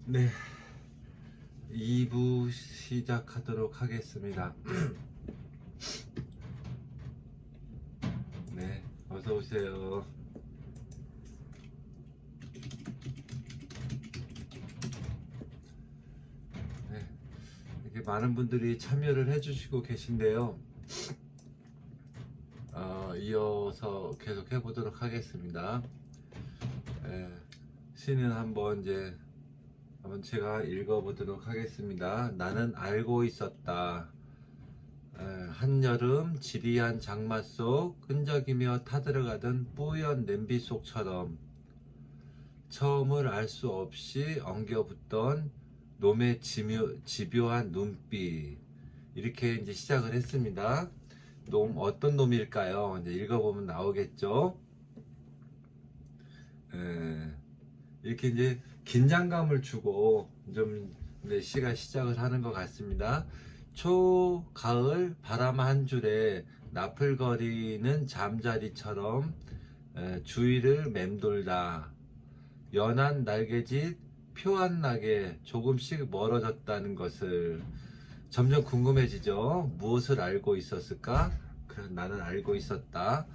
네, 2부 시작하도록 하겠습니다. 네, 어서 오세요. 네, 이렇게 많은 분들이 참여를 해주시고 계신데요. 이어서 계속 해보도록 하겠습니다. 시는 한번 제가 읽어보도록 하겠습니다. 나는 알고 있었다. 한여름 지리한 장마 속 끈적이며 타들어가던 뿌연 냄비 속처럼 처음을 알 수 없이 엉겨붙던 놈의 집요한 눈빛. 이렇게 이제 시작을 했습니다. 어떤 놈일까요? 이제 읽어보면 나오겠죠. 이렇게 이제 긴장감을 주고 좀 시가 시작을 하는 것 같습니다. 초가을 바람 한 줄에 나풀거리는 잠자리처럼 주위를 맴돌다. 연한 날개짓 표안나게 조금씩 멀어졌다는 것을 점점 궁금해지죠. 무엇을 알고 있었을까? 나는 알고 있었다.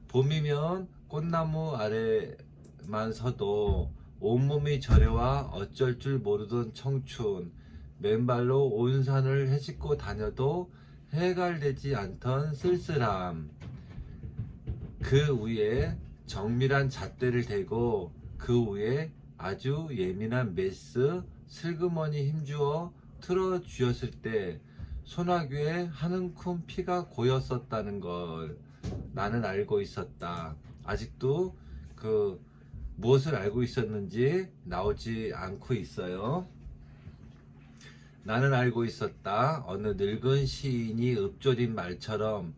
봄이면 꽃나무 아래만 서도 온몸이 저려와 어쩔 줄 모르던 청춘, 맨발로 온 산을 헤집고 다녀도 해갈되지 않던 쓸쓸함, 그 위에 정밀한 잣대를 대고 그 위에 아주 예민한 메스 슬그머니 힘주어 틀어쥐었을 때 소나귀에 한 움큼 피가 고였었다는 걸 나는 알고 있었다. 아직도 무엇을 알고 있었는지 나오지 않고 있어요. 나는 알고 있었다. 어느 늙은 시인이 읊조린 말처럼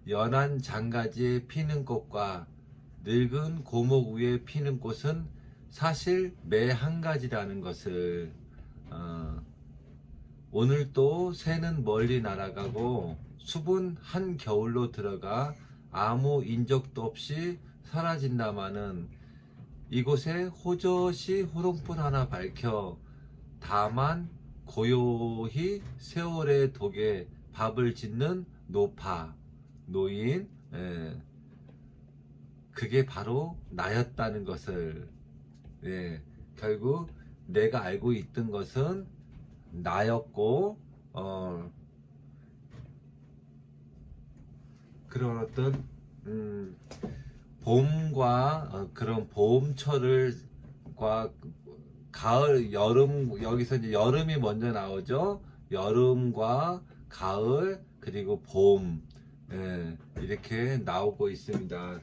연한 장가지에 피는 꽃과 늙은 고목 위에 피는 꽃은 사실 매 한 가지라는 것을. 오늘 또 새는 멀리 날아가고 숲은 한 겨울로 들어가 아무 인적도 없이 사라진다마는 이곳에 호젓이 호롱불 하나 밝혀 다만 고요히 세월의 독에 밥을 짓는 노인, 그게 바로 나였다는 것을. 결국 내가 알고 있던 것은 나였고, 그런 어떤 봄과 그런 봄철과 가을, 여름, 여기서 이제 여름이 먼저 나오죠. 여름과 가을, 그리고 봄, 이렇게 나오고 있습니다.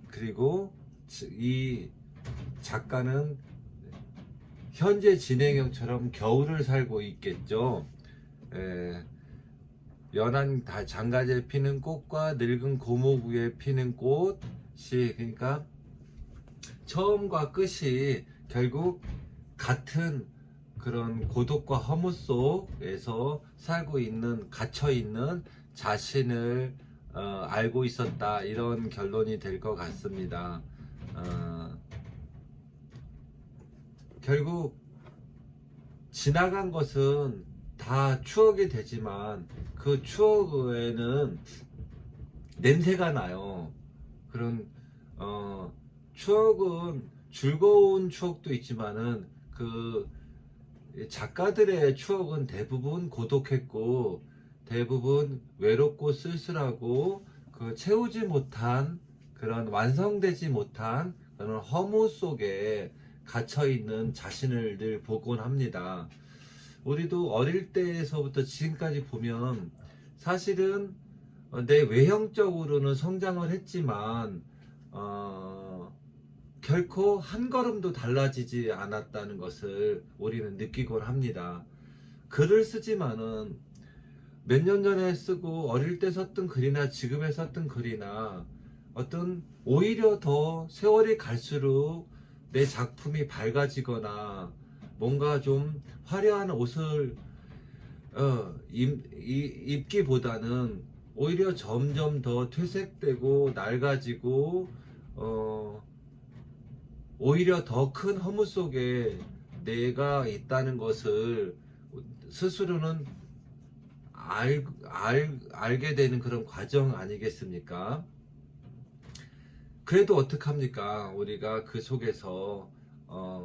그리고 이 작가는 현재 진행형처럼 겨울을 살고 있겠죠. 연한 장가지에 피는 꽃과 늙은 고목 위에 피는 꽃이, 그러니까 처음과 끝이 결국 같은 그런 고독과 허무 속에서 살고 있는, 갇혀 있는 자신을 알고 있었다, 이런 결론이 될 것 같습니다. 결국 지나간 것은 다 추억이 되지만 그 추억에는 냄새가 나요. 그런 추억은 즐거운 추억도 있지만은 그 작가들의 추억은 대부분 고독했고 대부분 외롭고 쓸쓸하고 채우지 못한, 그런 완성되지 못한 그런 허무 속에 갇혀있는 자신을 늘 보곤 합니다. 우리도 어릴 때에서부터 지금까지 보면 사실은 내 외형적으로는 성장을 했지만 결코 한 걸음도 달라지지 않았다는 것을 우리는 느끼곤 합니다. 글을 쓰지만은 몇 년 전에 쓰고 어릴 때 썼던 글이나 지금에 썼던 글이나 오히려 더 세월이 갈수록 내 작품이 밝아지거나 뭔가 좀 화려한 옷을 입기보다는 오히려 점점 더 퇴색되고 낡아지고 오히려 더 큰 허무 속에 내가 있다는 것을 스스로는 알게 되는 그런 과정 아니겠습니까? 그래도 어떡합니까? 우리가 그 속에서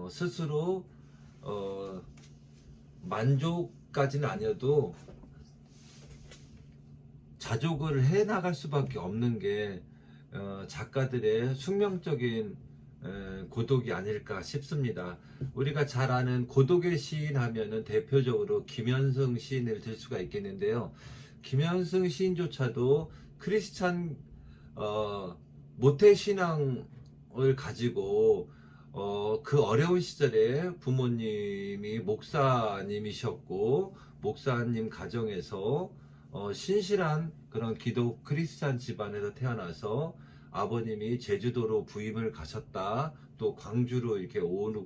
스스로 만족까지는 아니어도 자족을 해 나갈 수밖에 없는 게 작가들의 숙명적인 고독이 아닐까 싶습니다. 우리가 잘 아는 고독의 시인 하면은 대표적으로 김현승 시인을 들 수가 있겠는데요. 김현승 시인조차도 크리스찬 모태 신앙을 가지고 그 어려운 시절에 부모님이 목사님이셨고 목사님 가정에서 신실한 그런 기독 크리스찬 집안에서 태어나서 아버님이 제주도로 부임을 가셨다. 또 광주로 이렇게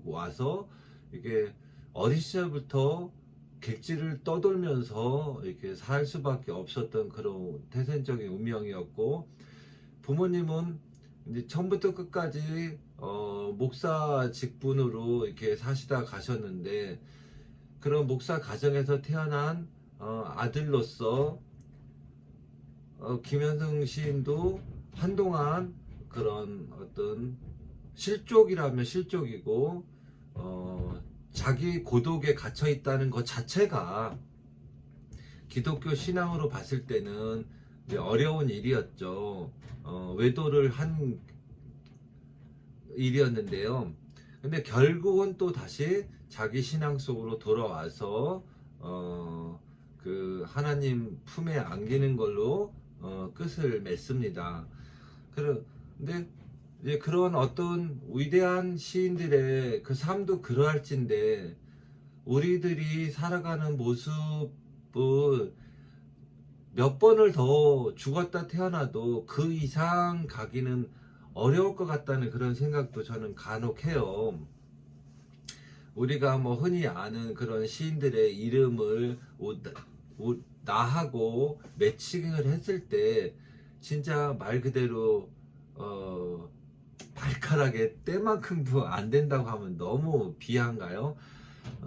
와서 이게 어린 시절부터 객지를 떠돌면서 이렇게 살 수밖에 없었던 그런 태생적인 운명이었고, 부모님은 이제 처음부터 끝까지 목사 직분으로 이렇게 사시다 가셨는데, 그런 목사 가정에서 태어난 아들로서 김현승 시인도 한동안 그런 어떤 실족이라면 실족이고 자기 고독에 갇혀 있다는 것 자체가 기독교 신앙으로 봤을 때는 어려운 일이었죠. 외도를 한 일이었는데요. 근데 결국은 또 다시 자기 신앙 속으로 돌아와서 그 하나님 품에 안기는 걸로 끝을 맺습니다. 그런데 이제 그런 어떤 위대한 시인들의 그 삶도 그러할진데, 우리들이 살아가는 모습을 몇 번을 더 죽었다 태어나도 그 이상 가기는 어려울 것 같다는 그런 생각도 저는 간혹 해요. 우리가 뭐 흔히 아는 그런 시인들의 이름을 나하고 매칭을 했을 때 진짜 말 그대로 발가락에 때만큼도 안 된다고 하면 너무 비한가요?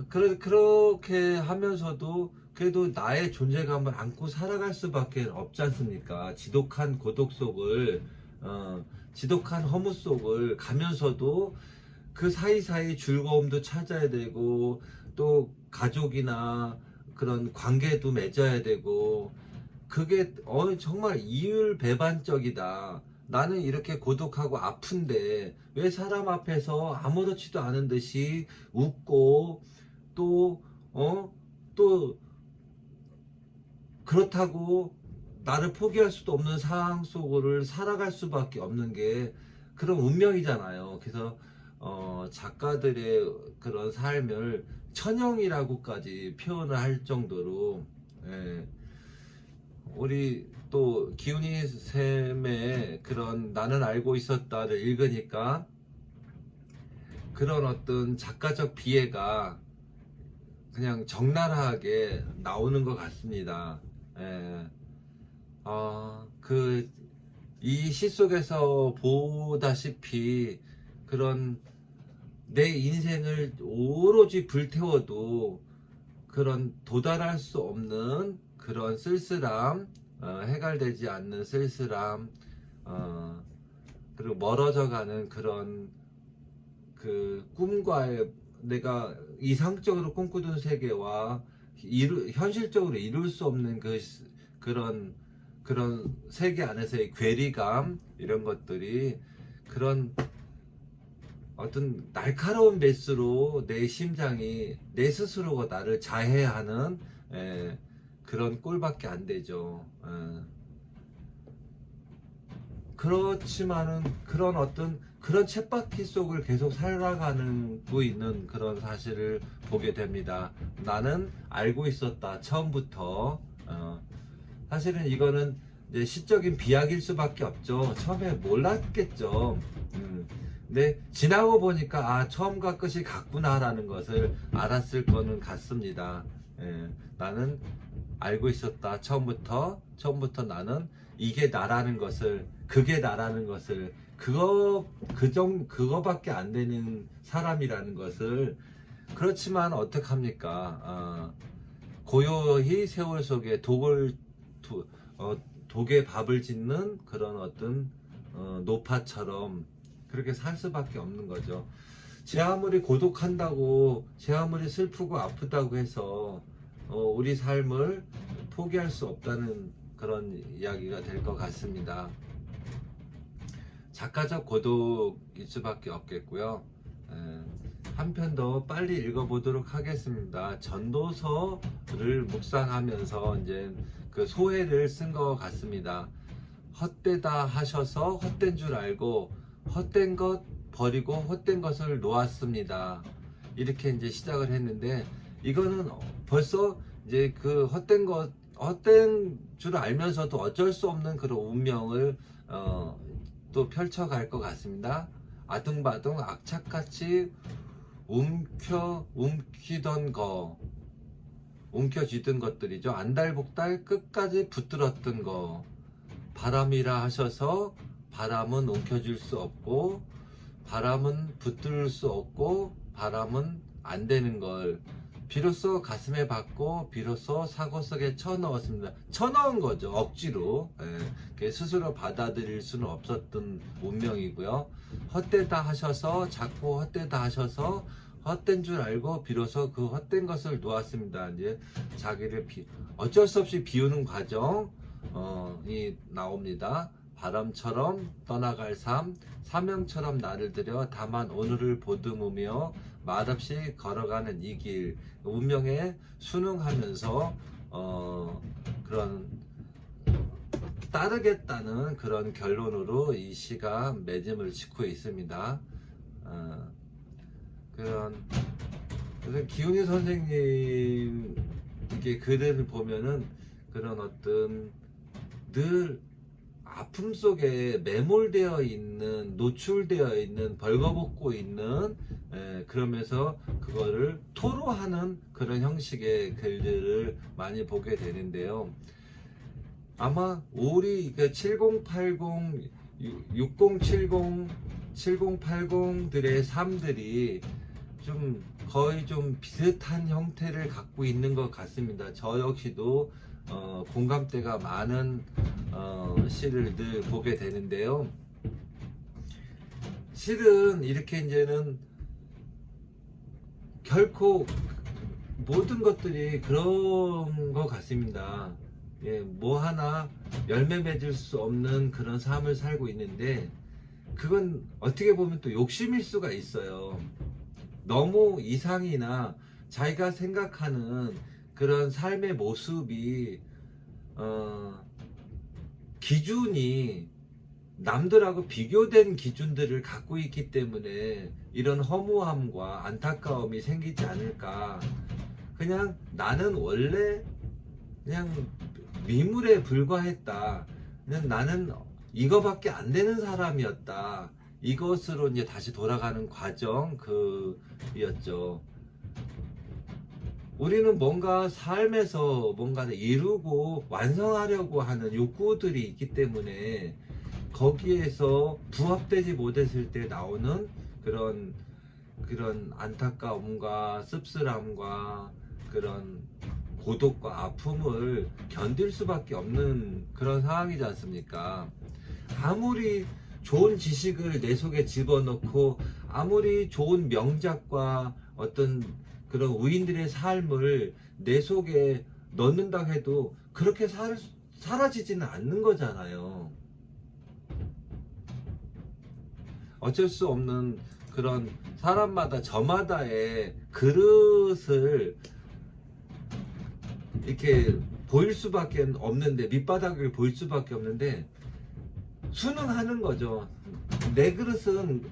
그렇게 하면서도 그래도 나의 존재감을 안고 살아갈 수밖에 없지 않습니까? 지독한 고독 속을 지독한 허무 속을 가면서도 그 사이사이 즐거움도 찾아야 되고, 또 가족이나 그런 관계도 맺어야 되고, 그게 정말 이율배반적이다. 나는 이렇게 고독하고 아픈데 왜 사람 앞에서 아무렇지도 않은 듯이 웃고 또 그렇다고 나를 포기할 수도 없는 상황 속을 살아갈 수밖에 없는 게 그런 운명이잖아요. 그래서 작가들의 그런 삶을 천형이라고까지 표현을 할 정도로, 우리 또 기훈이 쌤의 그런 나는 알고 있었다를 읽으니까 그런 어떤 작가적 비애가 그냥 적나라하게 나오는 것 같습니다. 이 시 속에서 보다시피 그런 내 인생을 오로지 불태워도 그런 도달할 수 없는 그런 쓸쓸함, 해결되지 않는 쓸쓸함, 그리고 멀어져가는 그런 그 꿈과의, 내가 이상적으로 꿈꾸던 세계와 현실적으로 이룰 수 없는 그런 세계 안에서의 괴리감, 이런 것들이 그런 어떤 날카로운 메스로 내 심장이 내 스스로가 나를 자해하는 그런 꼴밖에 안 되죠. 그렇지만은 그런 쳇바퀴 속을 계속 살아가고 있는 그런 사실을 보게 됩니다. 나는 알고 있었다, 처음부터. 사실은 이거는 이제 시적인 비약일 수밖에 없죠. 처음에 몰랐겠죠. 근데 지나고 보니까 처음과 끝이 같구나라는 것을 알았을 거는 같습니다. 나는 알고 있었다, 처음부터 나는 이게 나라는 것을, 그게 나라는 것을, 그거밖에 안 되는 사람이라는 것을 그렇지만 어떡합니까? 고요히 세월 속에 독에 밥을 짓는 그런 어떤 노파처럼 그렇게 살 수밖에 없는 거죠. 제 아무리 고독한다고, 제 아무리 슬프고 아프다고 해서 우리 삶을 포기할 수 없다는 그런 이야기가 될 것 같습니다. 작가적 고독일 수밖에 없겠고요. 한 편 더 빨리 읽어보도록 하겠습니다. 전도서를 묵상하면서 이제 그 소회를 쓴 것 같습니다. 헛되다 하셔서 헛된 줄 알고 헛된 것 버리고 헛된 것을 놓았습니다. 이렇게 이제 시작을 했는데, 이거는 벌써 이제 그 헛된 줄 알면서도 어쩔 수 없는 그런 운명을 또 펼쳐갈 것 같습니다. 아둥바둥 악착같이 움켜쥐던 것들이죠. 안달복달 끝까지 붙들었던 거. 바람이라 하셔서 바람은 움켜쥘 수 없고, 바람은 붙들 수 없고, 바람은 안 되는 걸 비로소 가슴에 받고 비로소 사고 속에 쳐넣었습니다. 쳐넣은 거죠. 억지로. 스스로 받아들일 수는 없었던 운명이고요. 헛되다 하셔서, 자꾸 헛되다 하셔서 헛된 줄 알고 비로소 그 헛된 것을 놓았습니다. 이제 자기를 어쩔 수 없이 비우는 과정이 나옵니다. 바람처럼 떠나갈 삶, 사명처럼 나를 들여 다만 오늘을 보듬으며 말없이 걸어가는 이 길, 운명에 순응하면서 그런 따르겠다는 그런 결론으로 이 시가 맺음을 짓고 있습니다. 그래서 기훈이 선생님 이게 글을 보면은 그런 어떤 늘 아픔 속에 매몰되어 있는, 노출되어 있는, 벌거벗고 있는, 그러면서 그거를 토로하는 그런 형식의 글들을 많이 보게 되는데요. 아마 우리 7080, 6070, 7080들의 삶들이 좀 거의 좀 비슷한 형태를 갖고 있는 것 같습니다. 저 역시도 공감대가 많은 시를 늘 보게 되는데요. 실은 이렇게 이제는 결코 모든 것들이 그런 것 같습니다. 뭐 하나 열매 맺을 수 없는 그런 삶을 살고 있는데, 그건 어떻게 보면 또 욕심일 수가 있어요. 너무 이상이나 자기가 생각하는 그런 삶의 모습이 기준이 남들하고 비교된 기준들을 갖고 있기 때문에 이런 허무함과 안타까움이 생기지 않을까. 그냥 나는 원래 그냥 미물에 불과했다. 그냥 나는 이거밖에 안 되는 사람이었다. 이것으로 이제 다시 돌아가는 과정 그였죠. 우리는 뭔가 삶에서 뭔가를 이루고 완성하려고 하는 욕구들이 있기 때문에 거기에서 부합되지 못했을 때 나오는 그런 안타까움과 씁쓸함과 그런 고독과 아픔을 견딜 수밖에 없는 그런 상황이지 않습니까? 아무리 좋은 지식을 내 속에 집어넣고 아무리 좋은 명작과 어떤 그런 우인들의 삶을 내 속에 넣는다고 해도 그렇게 사라지지는 않는 거잖아요. 어쩔 수 없는 그런 사람마다 저마다의 그릇을 이렇게 보일 수밖에 없는데, 밑바닥을 보일 수밖에 없는데 순응하는 거죠. 내 그릇은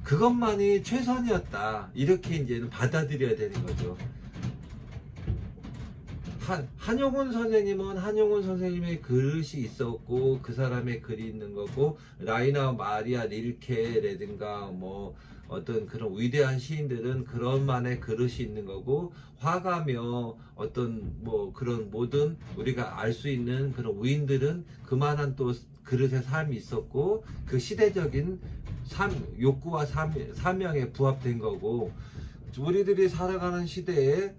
그것만이 최선이었다. 이렇게 이제는 받아들여야 되는 거죠. 한용운 선생님은 한용운 선생님의 그릇이 있었고 그 사람의 글이 있는 거고, 라이나 마리아 릴케라든가 뭐 어떤 그런 위대한 시인들은 그런만의 그릇이 있는 거고, 화가며 어떤 뭐 그런 모든 우리가 알 수 있는 그런 위인들은 그만한 또 그릇의 삶이 있었고 그 시대적인 욕구와 사명에 부합된 거고, 우리들이 살아가는 시대에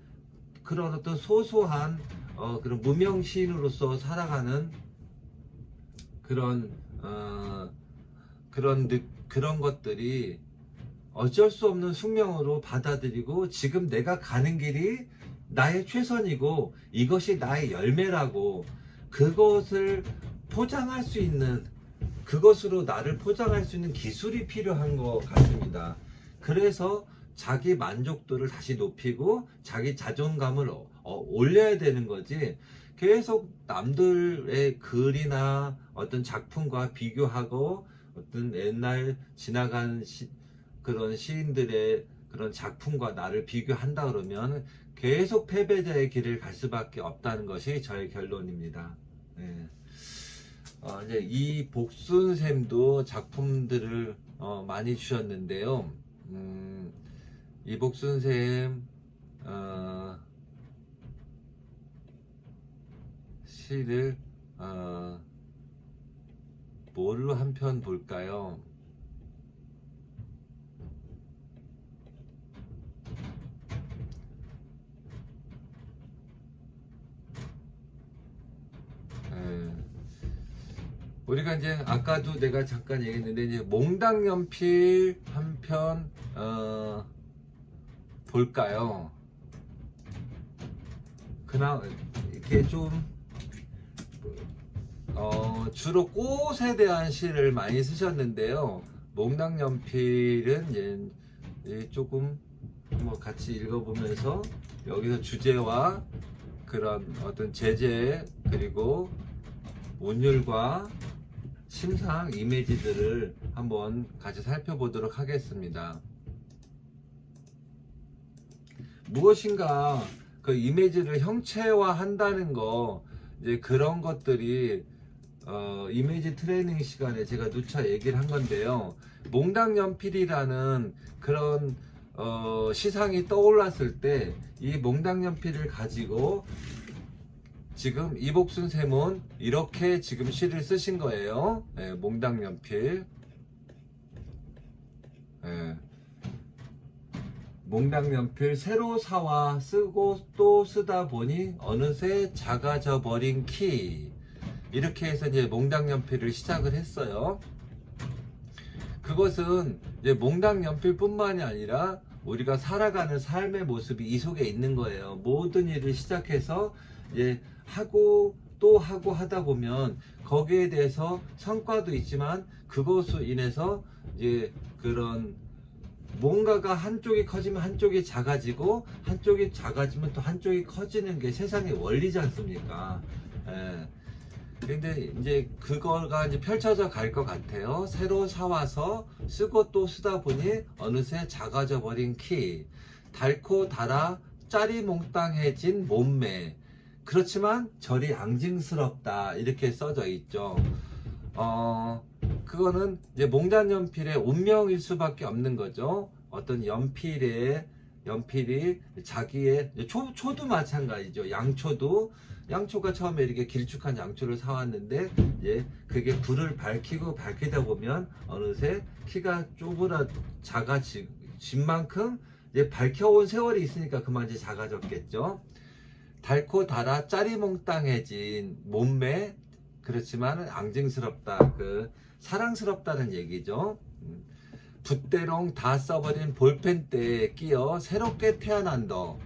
그런 어떤 소소한 그런 무명 시인으로서 살아가는 그런 그런 것들이 어쩔 수 없는 숙명으로 받아들이고, 지금 내가 가는 길이 나의 최선이고 이것이 나의 열매라고, 그것을 포장할 수 있는, 그것으로 나를 포장할 수 있는 기술이 필요한 것 같습니다. 그래서 자기 만족도를 다시 높이고 자기 자존감을 올려야 되는 거지, 계속 남들의 글이나 어떤 작품과 비교하고 어떤 옛날 지나간 그런 시인들의 그런 작품과 나를 비교한다 그러면 계속 패배자의 길을 갈 수밖에 없다는 것이 저의 결론입니다. 네. 이제 이 복순샘도 작품들을 많이 주셨는데요. 이 복순샘 시를 뭘로 한 편 볼까요? 우리가 이제 아까도 내가 잠깐 얘기했는데, 이제 몽당연필 한 편 볼까요? 그나 이렇게 좀 주로 꽃에 대한 시를 많이 쓰셨는데요. 몽당연필은 이제 조금 뭐 같이 읽어보면서 여기서 주제와 그런 어떤 제재, 그리고 운율과 심상, 이미지들을 한번 같이 살펴보도록 하겠습니다. 무엇인가 그 이미지를 형체화 한다는 거, 이제 그런 것들이 이미지 트레이닝 시간에 제가 누차 얘기를 한 건데요. 몽당연필이라는 그런 시상이 떠올랐을 때 이 몽당연필을 가지고 지금 이복순샘은 이렇게 지금 시를 쓰신 거예요. 네, 몽당연필. 네. 몽당연필 새로 사와 쓰고 또 쓰다 보니 어느새 작아져 버린 키. 이렇게 해서 이제 몽당연필을 시작을 했어요. 그것은 이제 몽당연필 뿐만이 아니라 우리가 살아가는 삶의 모습이 이 속에 있는 거예요. 모든 일을 시작해서 이제 하고 또 하고 하다 보면 거기에 대해서 성과도 있지만, 그것으로 인해서 이제 그런 뭔가가 한쪽이 커지면 한쪽이 작아지고, 한쪽이 작아지면 또 한쪽이 커지는 게 세상의 원리지 않습니까? 예. 근데 이제 그거가 이제 펼쳐져 갈 것 같아요. 새로 사와서 쓰고 또 쓰다 보니 어느새 작아져 버린 키, 닳고 닳아 짜리몽땅해진 몸매, 그렇지만 저리 앙증스럽다, 이렇게 써져 있죠. 그거는 이제 몽당연필의 운명일 수밖에 없는 거죠. 어떤 연필이 자기의 초도 마찬가지죠. 양초가 처음에 이렇게 길쭉한 양초를 사왔는데, 이제 그게 불을 밝히다 보면 어느새 키가 작아진 만큼 이제 밝혀온 세월이 있으니까 그만 이제 작아졌겠죠. 닳고 닳아 짜리몽땅해진 몸매, 그렇지만 앙증스럽다, 사랑스럽다는 얘기죠. 붓대롱 다 써버린 볼펜대에 끼어 새롭게 태어난다.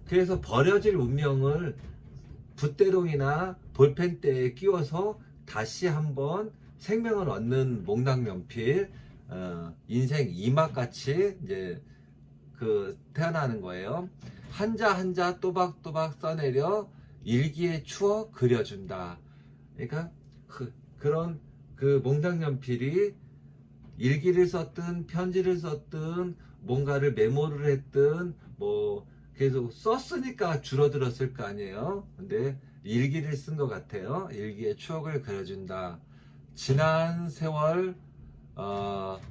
그래서 버려질 운명을 붓대롱이나 볼펜대에 끼워서 다시 한번 생명을 얻는 몽당연필, 인생 이막같이 이제 태어나는 거예요. 한자 한자 또박또박 써내려 일기의 추억 그려준다. 그러니까 그런 몽당연필이 일기를 썼든 편지를 썼든 뭔가를 메모를 했든 뭐 계속 썼으니까 줄어들었을 거 아니에요. 근데 일기를 쓴 것 같아요. 일기의 추억을 그려준다. 지난 세월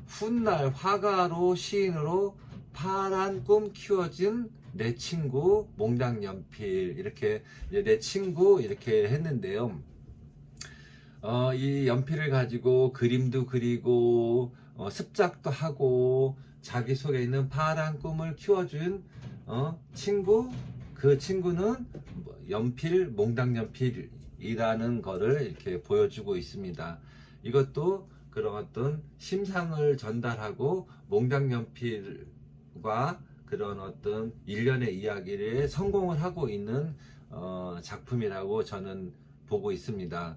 훗날 화가로, 시인으로 파란 꿈 키워진 내 친구 몽당연필, 이렇게 이제 내 친구 이렇게 했는데요. 이 연필을 가지고 그림도 그리고 습작도 하고 자기 속에 있는 파란 꿈을 키워준 친구, 그 친구는 연필, 몽당연필이라는 거를 이렇게 보여주고 있습니다. 이것도 그런 어떤 심상을 전달하고 몽당연필과 그런 어떤 일련의 이야기를 성공을 하고 있는 작품이라고 저는 보고 있습니다.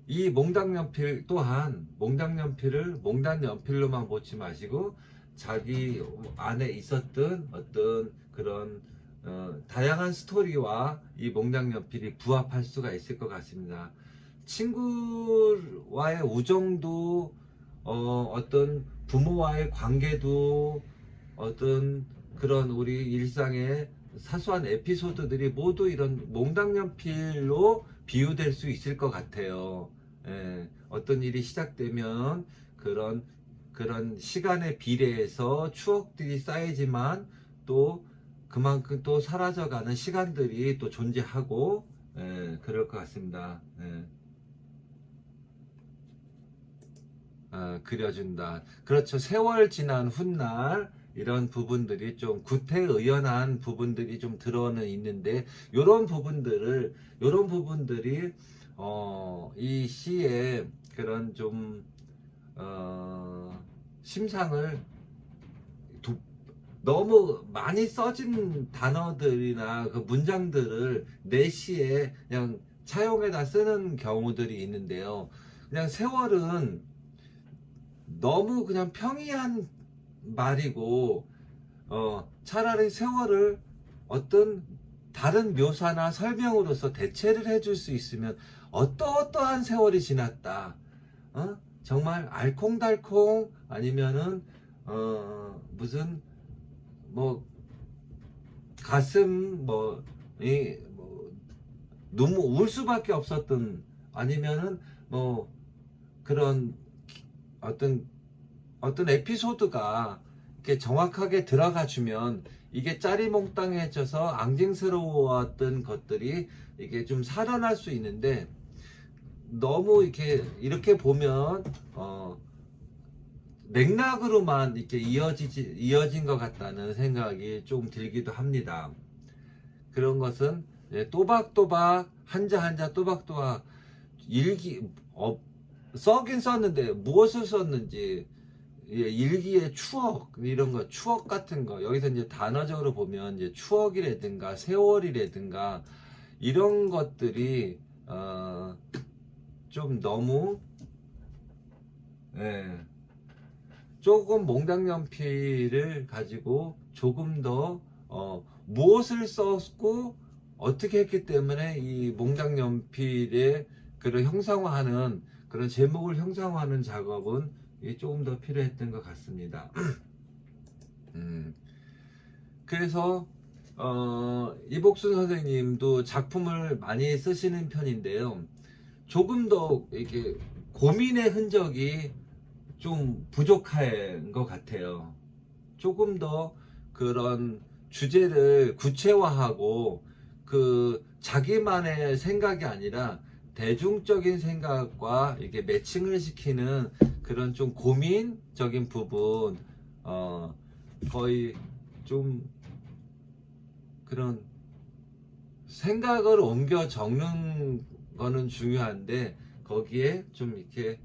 이 몽당연필 또한 몽당연필을 몽당연필로만 보지 마시고 자기 안에 있었던 어떤 그런 다양한 스토리와 이 몽당연필이 부합할 수가 있을 것 같습니다. 친구와의 우정도 어떤 부모와의 관계도 어떤 그런 우리 일상의 사소한 에피소드들이 모두 이런 몽당연필로 비유될 수 있을 것 같아요. 예, 어떤 일이 시작되면 그런 시간의 비례해서 추억들이 쌓이지만 또 그만큼 또 사라져가는 시간들이 또 존재하고, 예, 그럴 것 같습니다. 예. 그려준다. 그렇죠. 세월 지난 훗날 이런 부분들이 좀 구태의연한 부분들이 좀 들어는 있는데 요런 부분들이 이 시에 그런 좀 심상을 너무 많이 써진 단어들이나 그 문장들을 내 시에 그냥 차용해다 쓰는 경우들이 있는데요. 그냥 세월은 너무 그냥 평이한 말이고 차라리 세월을 어떤 다른 묘사나 설명으로서 대체를 해줄 수 있으면 어떠한 세월이 지났다, 정말 알콩달콩 아니면은 무슨 뭐 가슴 눈물 울 수밖에 없었던, 아니면은 뭐 그런 어떤 에피소드가 이렇게 정확하게 들어가 주면 이게 짜리몽땅해져서 앙증스러웠던 것들이 이게 좀 살아날 수 있는데, 너무 이렇게 보면 맥락으로만 이렇게 이어진 것 같다는 생각이 좀 들기도 합니다. 그런 것은 또박또박 한자 또박또박 써긴 썼는데 무엇을 썼는지, 일기의 추억, 이런 거, 추억 같은 거, 여기서 이제 단어적으로 보면 이제 추억이라든가 세월이라든가 이런 것들이 좀 너무 조금 몽당연필을 가지고 조금 더 무엇을 썼고 어떻게 했기 때문에 이 몽당연필의 그런 형상화하는, 그런 제목을 형상화하는 작업은 조금 더 필요했던 것 같습니다. 그래서 이복순 선생님도 작품을 많이 쓰시는 편인데요. 조금 더 이렇게 고민의 흔적이 좀 부족한 것 같아요. 조금 더 그런 주제를 구체화하고 그 자기만의 생각이 아니라 대중적인 생각과 이렇게 매칭을 시키는 그런 좀 고민적인 부분, 거의 좀 그런 생각을 옮겨 적는 거는 중요한데 거기에 좀 이렇게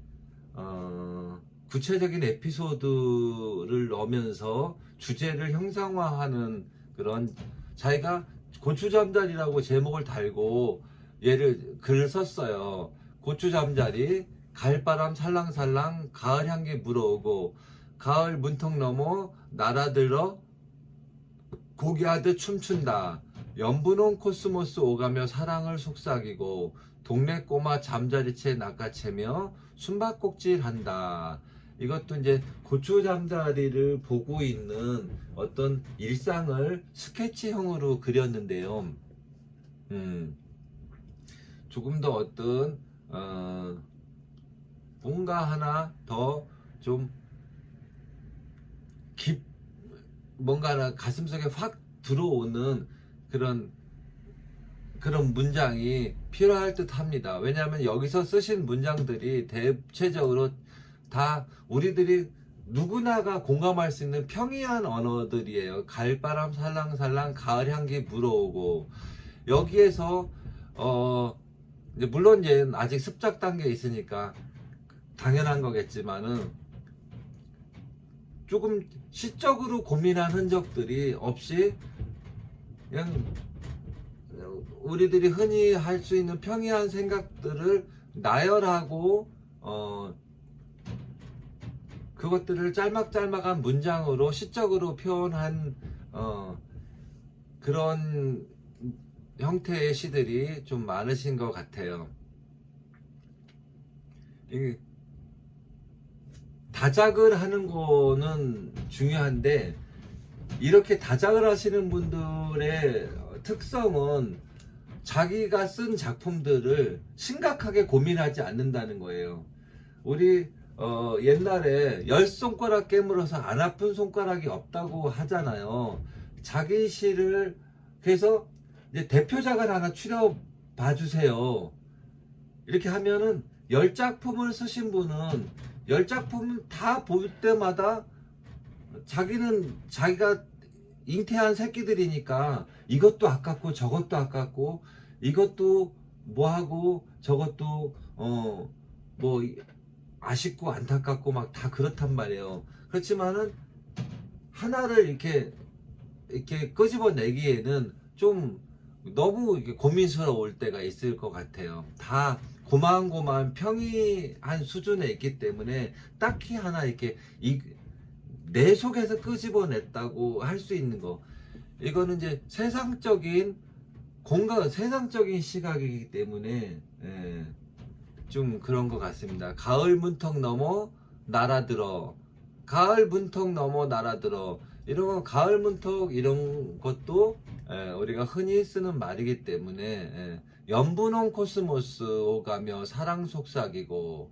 구체적인 에피소드를 넣으면서 주제를 형상화하는 그런, 자기가 고추잠자리라고 제목을 달고 글을 썼어요. 고추잠자리, 가을바람 살랑살랑 가을 향기 물어오고 가을 문턱 넘어 날아들어 고기하듯 춤춘다. 연분홍 코스모스 오가며 사랑을 속삭이고 동네 꼬마 잠자리채 낚아채며 숨바꼭질한다. 이것도 이제 고추잠자리를 보고 있는 어떤 일상을 스케치형으로 그렸는데요. 조금 더 어떤 뭔가 하나 더 좀 뭔가 하나 가슴속에 확 들어오는 그런 문장이 필요할 듯 합니다. 왜냐하면 여기서 쓰신 문장들이 대체적으로 다 우리들이 누구나가 공감할 수 있는 평이한 언어들이에요. 가을바람 살랑살랑, 가을 향기 불어오고. 여기에서 이제 물론 이제 아직 습작 단계에 있으니까 당연한 거겠지만은 조금 시적으로 고민한 흔적들이 없이 그냥 우리들이 흔히 할 수 있는 평이한 생각들을 나열하고 그것들을 짤막짤막한 문장으로 시적으로 표현한 그런 형태의 시들이 좀 많으신 것 같아요. 이게 다작을 하는 거는 중요한데 이렇게 다작을 하시는 분들의 특성은 자기가 쓴 작품들을 심각하게 고민하지 않는다는 거예요. 우리 옛날에 10손가락 깨물어서 안 아픈 손가락이 없다고 하잖아요. 자기 시를 그래서 이제 대표작을 하나 추려 봐주세요. 이렇게 하면은 10작품을 쓰신 분은 10작품 다 볼 때마다 자기가 잉태한 새끼들이니까 이것도 아깝고 저것도 아깝고 이것도 뭐하고 저것도 뭐 아쉽고 안타깝고 막 다 그렇단 말이에요. 그렇지만은 하나를 이렇게 끄집어내기에는 좀 너무 이렇게 고민스러울 때가 있을 것 같아요. 다 고만고만 평이한 수준에 있기 때문에 딱히 하나 이렇게 내 속에서 끄집어냈다고 할 수 있는 거, 이거는 이제 세상적인 시각이기 때문에 좀 그런 것 같습니다. 가을 문턱 넘어 날아들어, 가을 문턱 넘어 날아들어, 이런 거 가을 문턱 이런 것도 우리가 흔히 쓰는 말이기 때문에 연분홍 코스모스 오가며 사랑 속삭이고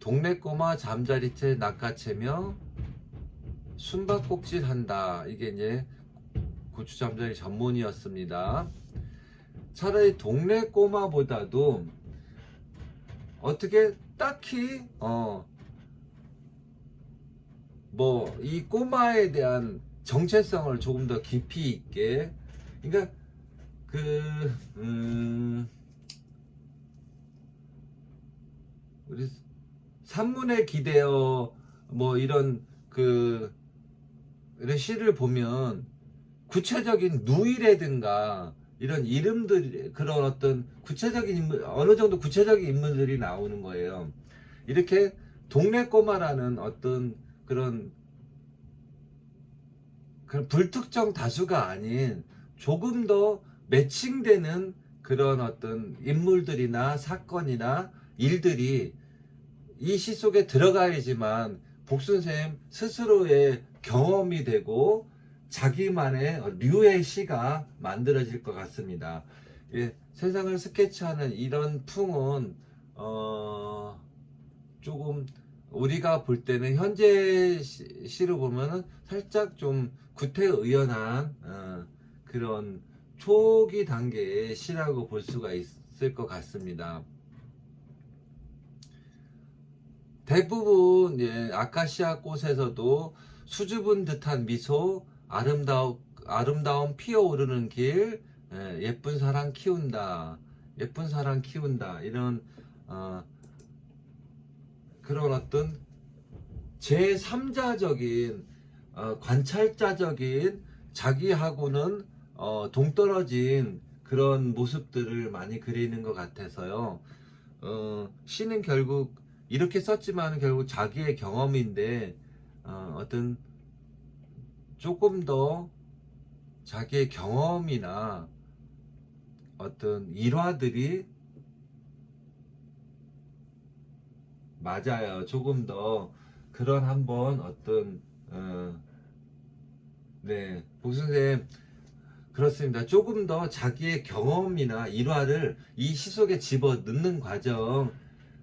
동네 꼬마 잠자리채 낚아채며 숨바꼭질 한다. 이게 이제 고추 잠자리 전문이었습니다. 차라리 동네 꼬마보다도 어떻게 딱히 뭐 이 꼬마에 대한 정체성을 조금 더 깊이 있게, 그러니까 우리 산문에 기대어 뭐 이런 이런 시를 보면 구체적인 누이라든가 이런 이름들, 그런 어떤 구체적인 인물, 어느 정도 구체적인 인물들이 나오는 거예요. 이렇게 동네 꼬마라는 어떤 그런 불특정 다수가 아닌 조금 더 매칭되는 그런 어떤 인물들이나 사건이나 일들이 이 시 속에 들어가야지만 복순쌤 스스로의 경험이 되고 자기만의 류의 시가 만들어질 것 같습니다. 예, 세상을 스케치하는 이런 풍은 조금 우리가 볼 때는 현재 시로 보면은 살짝 좀 구태의연한 그런 초기 단계의 시라고 볼 수가 있을 것 같습니다. 대부분 아카시아 꽃에서도 수줍은 듯한 미소, 아름다움 피어오르는 길, 예쁜 사랑 키운다, 예쁜 사랑 키운다, 이런 그런 어떤 제3자적인 관찰자적인 자기하고는 동떨어진 그런 모습들을 많이 그리는 것 같아서요. 시는 결국 이렇게 썼지만 결국 자기의 경험인데 어떤 조금 더 자기의 경험이나 어떤 일화들이 맞아요. 조금 더 그런 한번 어떤 네, 복순쌤 그렇습니다. 조금 더 자기의 경험이나 일화를 이 시 속에 집어 넣는 과정,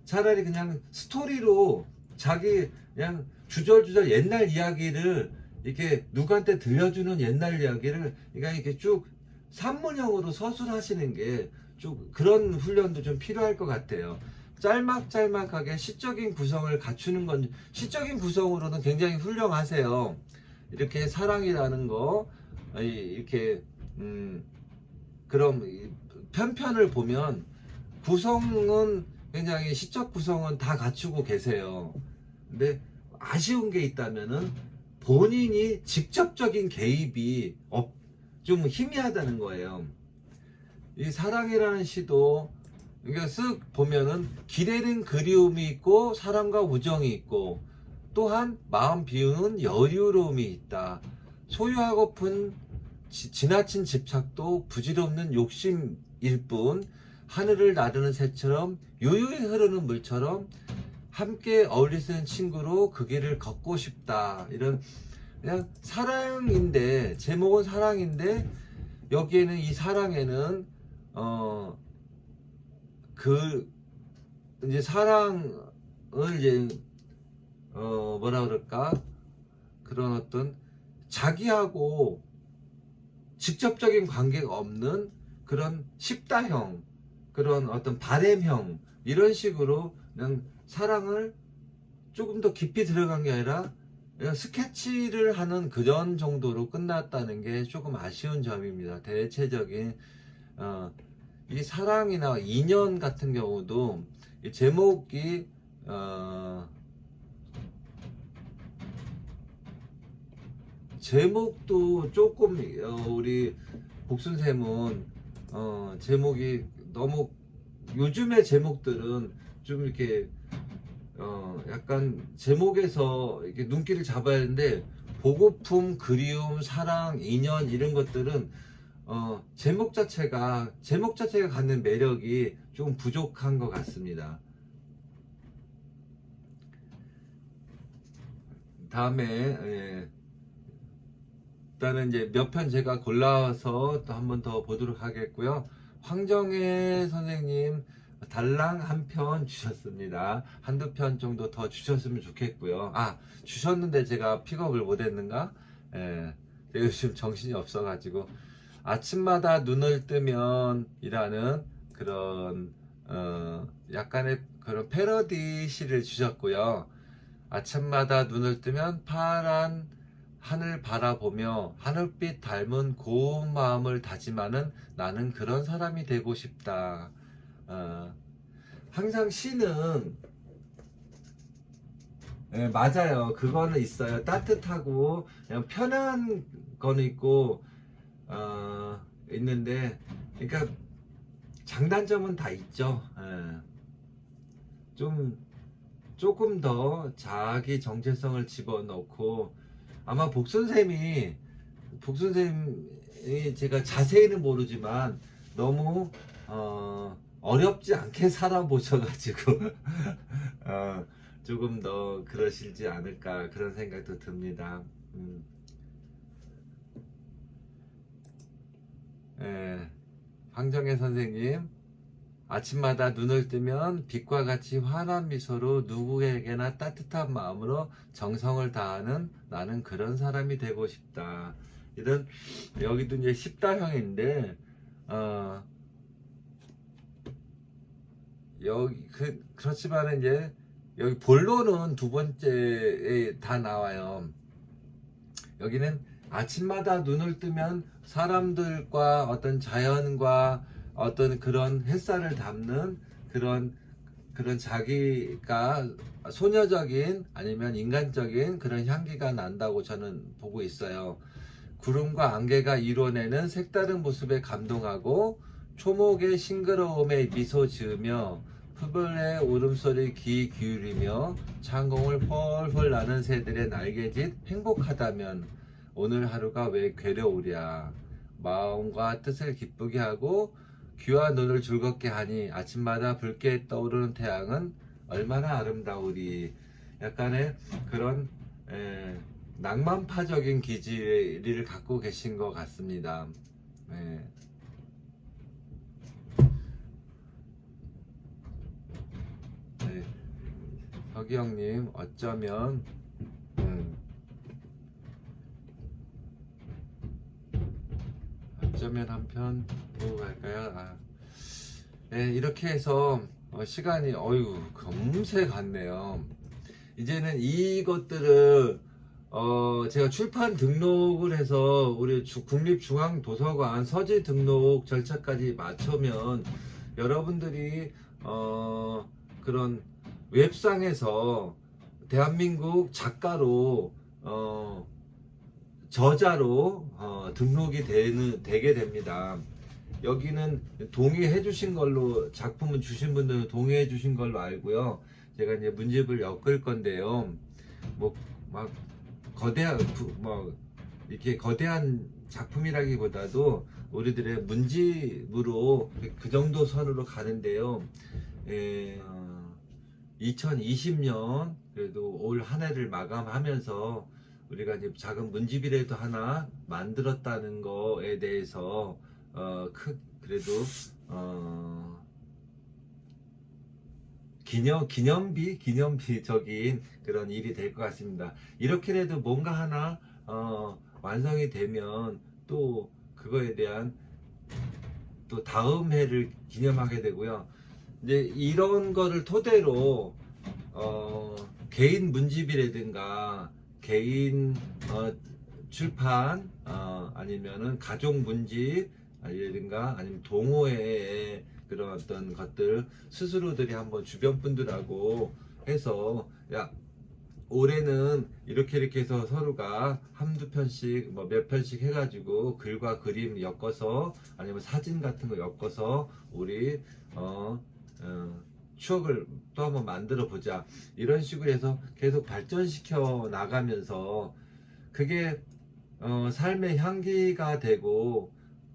차라리 그냥 스토리로 자기 그냥 주절주절 옛날 이야기를 이렇게 누구한테 들려주는 옛날 이야기를 그러니까 이렇게 쭉 산문형으로 서술하시는 게 좀 그런 훈련도 좀 필요할 것 같아요. 짤막짤막하게 시적인 구성을 갖추는 건, 시적인 구성으로는 굉장히 훌륭하세요. 이렇게 사랑이라는 거, 이렇게 그럼 편편을 보면 구성은 굉장히 시적 구성은 다 갖추고 계세요. 근데 아쉬운 게 있다면은 본인이 직접적인 개입이 좀 희미하다는 거예요. 이 사랑이라는 시도 이게 쓱 보면은 기대는 그리움이 있고 사랑과 우정이 있고, 또한 마음 비우는 여유로움이 있다. 소유하고픈 지나친 집착도 부질없는 욕심일 뿐, 하늘을 나르는 새처럼 유유히 흐르는 물처럼 함께 어울릴 수 있는 친구로 그 길을 걷고 싶다. 이런, 그냥 사랑인데, 제목은 사랑인데 여기에는, 이 사랑에는 이제 사랑을 이제 뭐라 그럴까, 그런 어떤 자기하고 직접적인 관계가 없는 그런 십다형, 그런 어떤 바램형, 이런 식으로 그냥 사랑을 조금 더 깊이 들어간 게 아니라 그냥 스케치를 하는 그런 정도로 끝났다는 게 조금 아쉬운 점입니다. 대체적인 이 사랑이나 인연 같은 경우도 이 제목이 제목도 조금 우리 복순쌤은 제목이 너무, 요즘의 제목들은 좀 이렇게 약간 제목에서 이렇게 눈길을 잡아야 하는데, 보고품, 그리움, 사랑, 인연, 이런 것들은 제목 자체가 갖는 매력이 좀 부족한 것 같습니다. 다음에 일단은 이제 몇 편 제가 골라서 또 한 번 더 보도록 하겠고요. 황정혜 선생님 달랑 한 편 주셨습니다. 한두 편 정도 더 주셨으면 좋겠고요. 주셨는데 제가 픽업을 못 했는가? 제가 요즘 정신이 없어가지고. 아침마다 눈을 뜨면 이라는 그런 약간의 그런 패러디 시를 주셨고요. 아침마다 눈을 뜨면 파란 하늘 바라보며 하늘빛 닮은 고운 마음을 다짐하는 나는 그런 사람이 되고 싶다. 항상 시는, 맞아요. 그거는 있어요. 따뜻하고 그냥 편한 거는 있고 있는데, 그러니까 장단점은 다 있죠. 조금 더 자기 정체성을 집어넣고, 아마 복순쌤이 제가 자세히는 모르지만 너무 어렵지 않게 살아보셔가지고 조금 더 그러시지 않을까, 그런 생각도 듭니다. 황정혜 선생님, 아침마다 눈을 뜨면 빛과 같이 환한 미소로 누구에게나 따뜻한 마음으로 정성을 다하는 나는 그런 사람이 되고 싶다. 이런, 여기도 이제 십다형인데 여기 그렇지만 이제 여기 본론은 두 번째에 다 나와요. 여기는 아침마다 눈을 뜨면 사람들과 어떤 자연과 어떤 그런 햇살을 담는 그런 자기가 소녀적인 아니면 인간적인 그런 향기가 난다고 저는 보고 있어요. 구름과 안개가 이뤄내는 색다른 모습에 감동하고 초목의 싱그러움에 미소 지으며 풀벌레 울음소리 귀 기울이며 창공을 펄펄 나는 새들의 날개짓 행복하다면 오늘 하루가 왜 괴로우랴. 마음과 뜻을 기쁘게 하고 귀와 눈을 즐겁게 하니 아침마다 붉게 떠오르는 태양은 얼마나 아름다우리. 약간의 그런 낭만파적인 기질을 갖고 계신 것 같습니다. 서기영님, 어쩌면 한 편 보고 갈까요? 이렇게 해서 시간이 금세 갔네요. 이제는 이것들을 제가 출판 등록을 해서 우리 국립중앙도서관 서재 등록 절차까지 마치면 여러분들이 그런 웹상에서 대한민국 작가로 저자로 등록이 되게 됩니다. 여기는 동의해 주신 걸로, 작품을 주신 분들은 동의해 주신 걸로 알고요. 제가 이제 문집을 엮을 건데요. 막 이렇게 거대한 작품이라기보다도 우리들의 문집으로 그 정도 선으로 가는데요. 2020년 그래도 올 한 해를 마감하면서 우리가 이제 작은 문집이라도 하나 만들었다는 거에 대해서 그래도 기념비적인 그런 일이 될 것 같습니다. 이렇게라도 뭔가 하나 완성이 되면 또 그거에 대한 또 다음 해를 기념하게 되고요. 이제 이런 거를 토대로 개인 문집이라든가 개인 출판 아니면은 가족 문집이라든가 아니면 동호회의 그런 어떤 것들 스스로들이 한번 주변 분들하고 해서 올해는 이렇게 해서 서로가 한두 편씩 몇 편씩 해가지고 글과 그림 엮어서 아니면 사진 같은 거 엮어서 우리 추억을 또 한번 만들어 보자, 이런 식으로 해서 계속 발전시켜 나가면서 그게 삶의 향기가 되고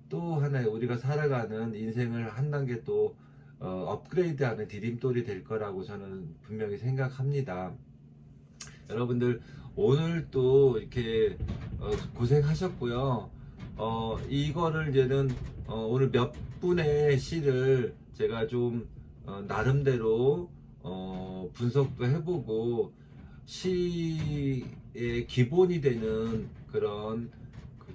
또 하나의 우리가 살아가는 인생을 한 단계 또 업그레이드하는 디딤돌이 될 거라고 저는 분명히 생각합니다. 여러분들 오늘 또 이렇게 고생하셨고요. 이거를 이제는 오늘 몇 분의 시를 제가 좀 나름대로 분석도 해보고 시의 기본이 되는 그런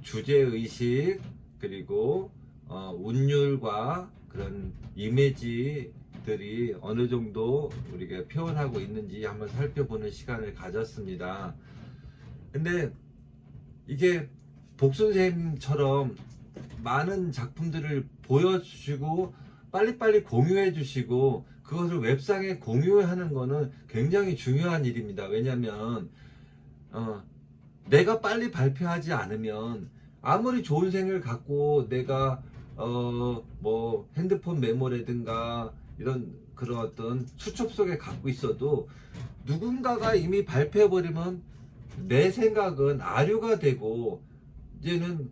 주제의식 그리고 운율과 그런 이미지들이 어느 정도 우리가 표현하고 있는지 한번 살펴보는 시간을 가졌습니다. 근데 이게 복순쌤처럼 많은 작품들을 보여주시고 빨리빨리 공유해 주시고 그것을 웹상에 공유하는 거는 굉장히 중요한 일입니다. 왜냐면 내가 빨리 발표하지 않으면 아무리 좋은 생각을 갖고 내가 핸드폰 메모라든가 이런 그런 어떤 수첩 속에 갖고 있어도 누군가가 이미 발표해 버리면 내 생각은 아류가 되고 이제는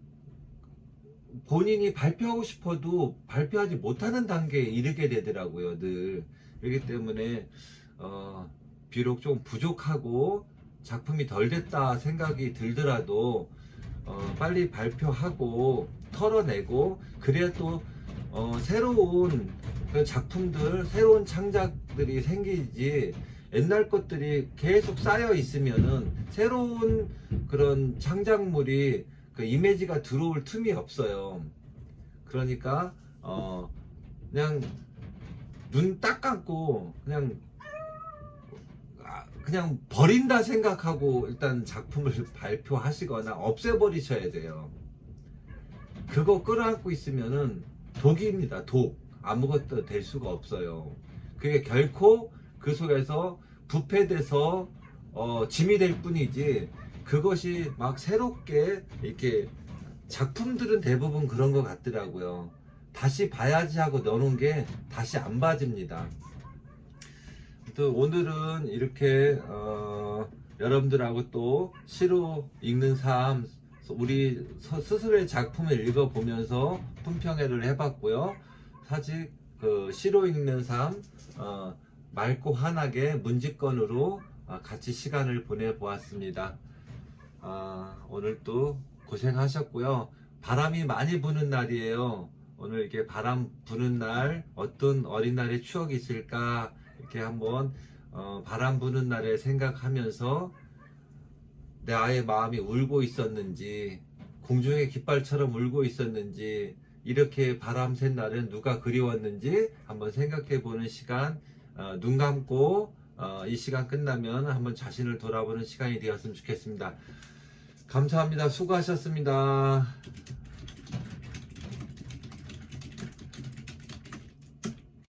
본인이 발표하고 싶어도 발표하지 못하는 단계에 이르게 되더라고요, 늘. 그렇기 때문에 비록 좀 부족하고 작품이 덜 됐다 생각이 들더라도 빨리 발표하고 털어내고 그래야 또 새로운 작품들, 새로운 창작들이 생기지, 옛날 것들이 계속 쌓여 있으면은 새로운 그런 창작물이 그 이미지가 들어올 틈이 없어요. 그러니까 그냥 눈 딱 감고 그냥 버린다 생각하고 일단 작품을 발표하시거나 없애버리셔야 돼요. 그거 끌어안고 있으면은 독입니다. 독. 아무것도 될 수가 없어요. 그게 결코 그 속에서 부패돼서 짐이 될 뿐이지, 그것이 막 새롭게 이렇게 작품들은 대부분 그런 것 같더라고요. 다시 봐야지 하고 넣어놓은 게 다시 안 봐집니다. 또 오늘은 이렇게 여러분들하고 또 시로 읽는 삶, 우리 스스로의 작품을 읽어보면서 품평회를 해봤고요. 사실 그 시로 읽는 삶 맑고 환하게 문집권으로 같이 시간을 보내보았습니다. 오늘 또 고생하셨고요. 바람이 많이 부는 날이에요. 오늘 이렇게 바람 부는 날 어떤 어린날의 추억이 있을까 이렇게 한번 바람 부는 날에 생각하면서 내 아이의 마음이 울고 있었는지, 공중의 깃발처럼 울고 있었는지, 이렇게 바람 쐴 날은 누가 그리웠는지 한번 생각해 보는 시간, 눈 감고 이 시간 끝나면 한번 자신을 돌아보는 시간이 되었으면 좋겠습니다. 감사합니다. 수고하셨습니다.